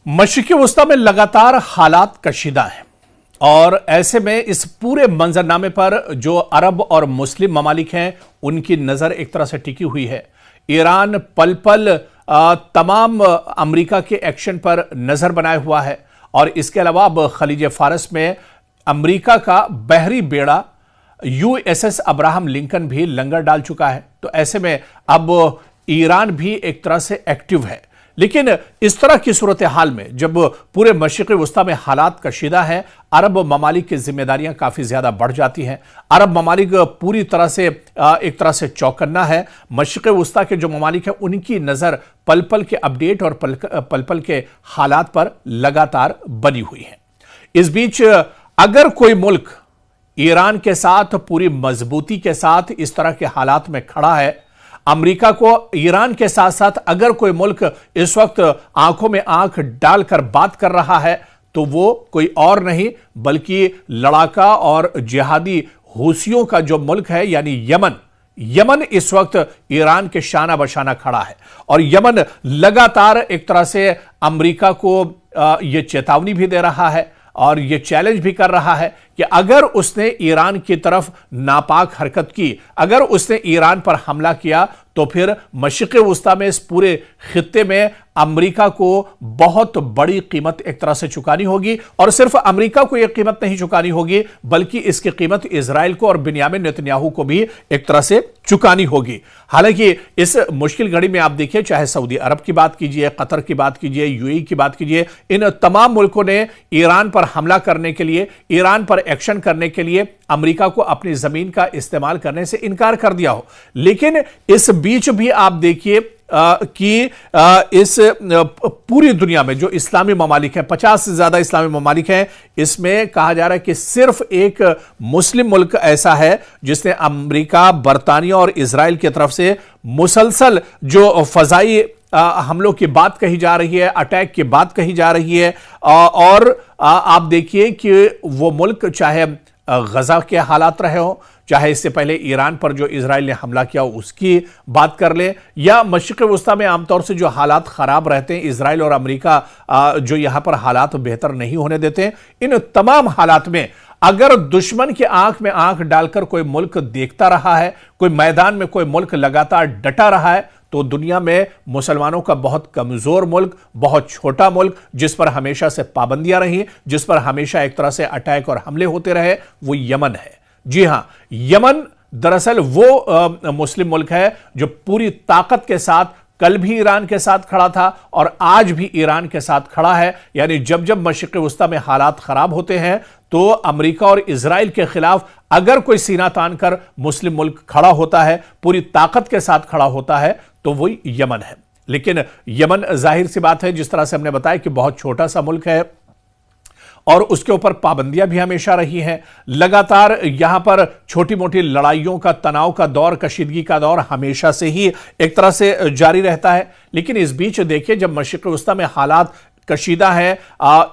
मशरिक़ी वस्ता में लगातार हालात कशीदा हैं और ऐसे में इस पूरे मंजरनामे पर जो अरब और मुस्लिम ममालिक हैं उनकी नज़र एक तरह से टिकी हुई है। ईरान पल पल तमाम अमेरिका के एक्शन पर नज़र बनाए हुआ है और इसके अलावा अब खलीज फारस में अमेरिका का बहरी बेड़ा USS अब्राहम लिंकन भी लंगर डाल चुका है। तो ऐसे में अब ईरान भी एक तरह से एक्टिव है। लेकिन इस तरह की सूरत हाल में जब पूरे मशरिक़ी वस्ता में हालात कशीदा हैं, अरब ममालिक की जिम्मेदारियां काफ़ी ज़्यादा बढ़ जाती हैं। अरब ममालिक पूरी तरह से एक तरह से चौकन्ना है। मशरिक़ी वस्ता के जो ममालिक हैं उनकी नज़र पल पल के अपडेट और पल पल के हालात पर लगातार बनी हुई है। इस बीच अगर कोई मुल्क ईरान के साथ पूरी मजबूती के साथ इस तरह के हालात में खड़ा है, अमेरिका को ईरान के साथ साथ अगर कोई मुल्क इस वक्त आंखों में आंख डालकर बात कर रहा है तो वो कोई और नहीं बल्कि लड़ाका और जिहादी हूसियों का जो मुल्क है यानी यमन। यमन इस वक्त ईरान के शाना बशाना खड़ा है और यमन लगातार एक तरह से अमेरिका को यह चेतावनी भी दे रहा है और यह चैलेंज भी कर रहा है कि अगर उसने ईरान की तरफ नापाक हरकत की, अगर उसने ईरान पर हमला किया तो फिर मशरिक़ी वस्ता में इस पूरे खित्ते में अमेरिका को बहुत बड़ी कीमत एक तरह से चुकानी होगी। और सिर्फ अमेरिका को यह कीमत नहीं चुकानी होगी बल्कि इसकी कीमत इजराइल को और बिन्यामिन नेतन्याहू को भी एक तरह से चुकानी होगी। हालांकि इस मुश्किल घड़ी में आप देखिए, चाहे सऊदी अरब की बात कीजिए, कतर की बात कीजिए, UAE की बात कीजिए, इन तमाम मुल्कों ने ईरान पर हमला करने के लिए, ईरान पर एक्शन करने के लिए अमेरिका को अपनी जमीन का इस्तेमाल करने से इनकार कर दिया हो। लेकिन इस बीच भी आप देखिए कि इस पूरी दुनिया में जो इस्लामी ममालिक हैं, 50 से ज्यादा इस्लामी ममालिक हैं, इसमें कहा जा रहा है कि सिर्फ एक मुस्लिम मुल्क ऐसा है जिसने अमेरिका, बरतानिया और इजराइल की तरफ से मुसलसल जो फजाई हमलों की बात कही जा रही है, अटैक की बात कही जा रही है। और आप देखिए कि वो मुल्क चाहे गजा के हालात रहे हो, चाहे इससे पहले ईरान पर जो इजराइल ने हमला किया उसकी बात कर ले, या मशरिक़ी वस्ता में आमतौर से जो हालात खराब रहते हैं, इजराइल और अमेरिका जो यहां पर हालात बेहतर नहीं होने देते, इन तमाम हालात में अगर दुश्मन की आंख में आंख डालकर कोई मुल्क देखता रहा है, कोई मैदान में कोई मुल्क लगातार डटा रहा है, तो दुनिया में मुसलमानों का बहुत कमजोर मुल्क, बहुत छोटा मुल्क जिस पर हमेशा से पाबंदियां रही, जिस पर हमेशा एक तरह से अटैक और हमले होते रहे, वो यमन है। जी हां, यमन दरअसल वो मुस्लिम मुल्क है जो पूरी ताकत के साथ कल भी ईरान के साथ खड़ा था और आज भी ईरान के साथ खड़ा है। यानी जब जब मशरिक़ी वस्ता में हालात खराब होते हैं तो अमेरिका और इजराइल के खिलाफ अगर कोई सीना तान कर मुस्लिम मुल्क खड़ा होता है, पूरी ताकत के साथ खड़ा होता है, तो वही यमन है। लेकिन यमन जाहिर सी बात है, जिस तरह से हमने बताया कि बहुत छोटा सा मुल्क है और उसके ऊपर पाबंदियां भी हमेशा रही हैं। लगातार यहां पर छोटी मोटी लड़ाइयों का, तनाव का दौर, कशीदगी का दौर हमेशा से ही एक तरह से जारी रहता है। लेकिन इस बीच देखिए, जब मशरिक़ी वस्ता में हालात कशीदा है,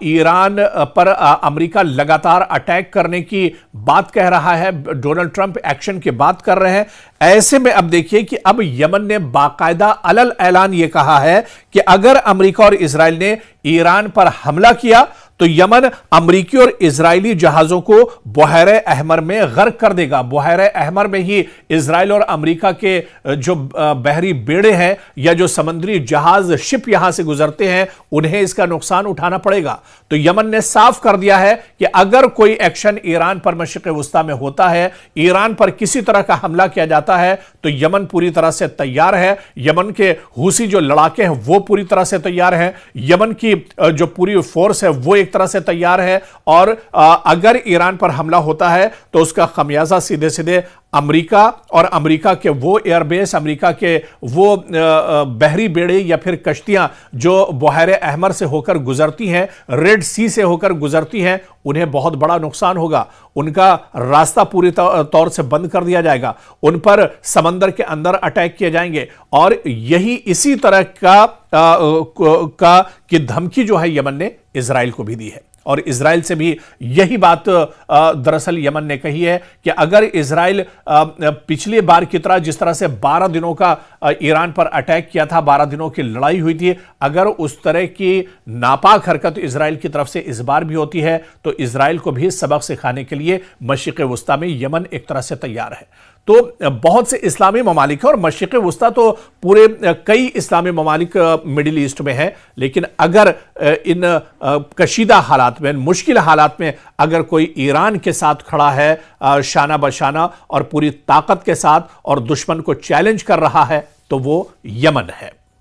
ईरान पर अमेरिका लगातार अटैक करने की बात कह रहा है, डोनाल्ड ट्रंप एक्शन की बात कर रहे हैं, ऐसे में अब देखिए कि अब यमन ने बाकायदा अलल ऐलान यह कहा है कि अगर अमेरिका और इजराइल ने ईरान पर हमला किया तो यमन अमरीकी और इजरायली जहाजों को बहर अहमर में गर्क कर देगा। बहर अहमर में ही इजराइल और अमरीका के जो बहरी बेड़े हैं या जो समुद्री जहाज, शिप यहां से गुजरते हैं, उन्हें इसका नुकसान उठाना पड़ेगा। तो यमन ने साफ कर दिया है कि अगर कोई एक्शन ईरान पर मशरिक़ी वस्ता में होता है, ईरान पर किसी तरह का हमला किया जाता है, तो यमन पूरी तरह से तैयार है। यमन के हूसी जो लड़ाके हैं वो पूरी तरह से तैयार हैं। यमन की जो पूरी फोर्स है वो एक तरह से तैयार है और अगर ईरान पर हमला होता है तो उसका खमियाजा सीधे सीधे अमेरिका और अमेरिका के वो एयरबेस, अमेरिका के वो बहरी बेड़े या फिर कश्तियां जो बहर अहमर से होकर गुजरती हैं, रेड सी से होकर गुजरती हैं, उन्हें बहुत बड़ा नुकसान होगा। उनका रास्ता पूरी तौर से बंद कर दिया जाएगा, उन पर समंदर के अंदर अटैक किए जाएंगे। और यही इसी तरह की धमकी जो है यमन ने इजराइल को भी दी है। और इजराइल से भी यही बात दरअसल यमन ने कही है कि अगर इजराइल पिछली बार की तरह जिस तरह से 12 दिनों का ईरान पर अटैक किया था, 12 दिनों की लड़ाई हुई थी, अगर उस तरह की नापाक हरकत इजराइल की तरफ से इस बार भी होती है तो इजराइल को भी सबक सिखाने के लिए मशरिक़ वुस्ता में यमन एक तरह से तैयार है। तो बहुत से इस्लामी ममालिक है और मशरिक़ वुस्ता तो पूरे कई इस्लामी ममालिक मिडिल ईस्ट में है, लेकिन अगर इन कशीदा हालात में, मुश्किल हालात में अगर कोई ईरान के साथ खड़ा है शाना बशाना और पूरी ताकत के साथ और दुश्मन को चैलेंज कर रहा है तो वो यमन है।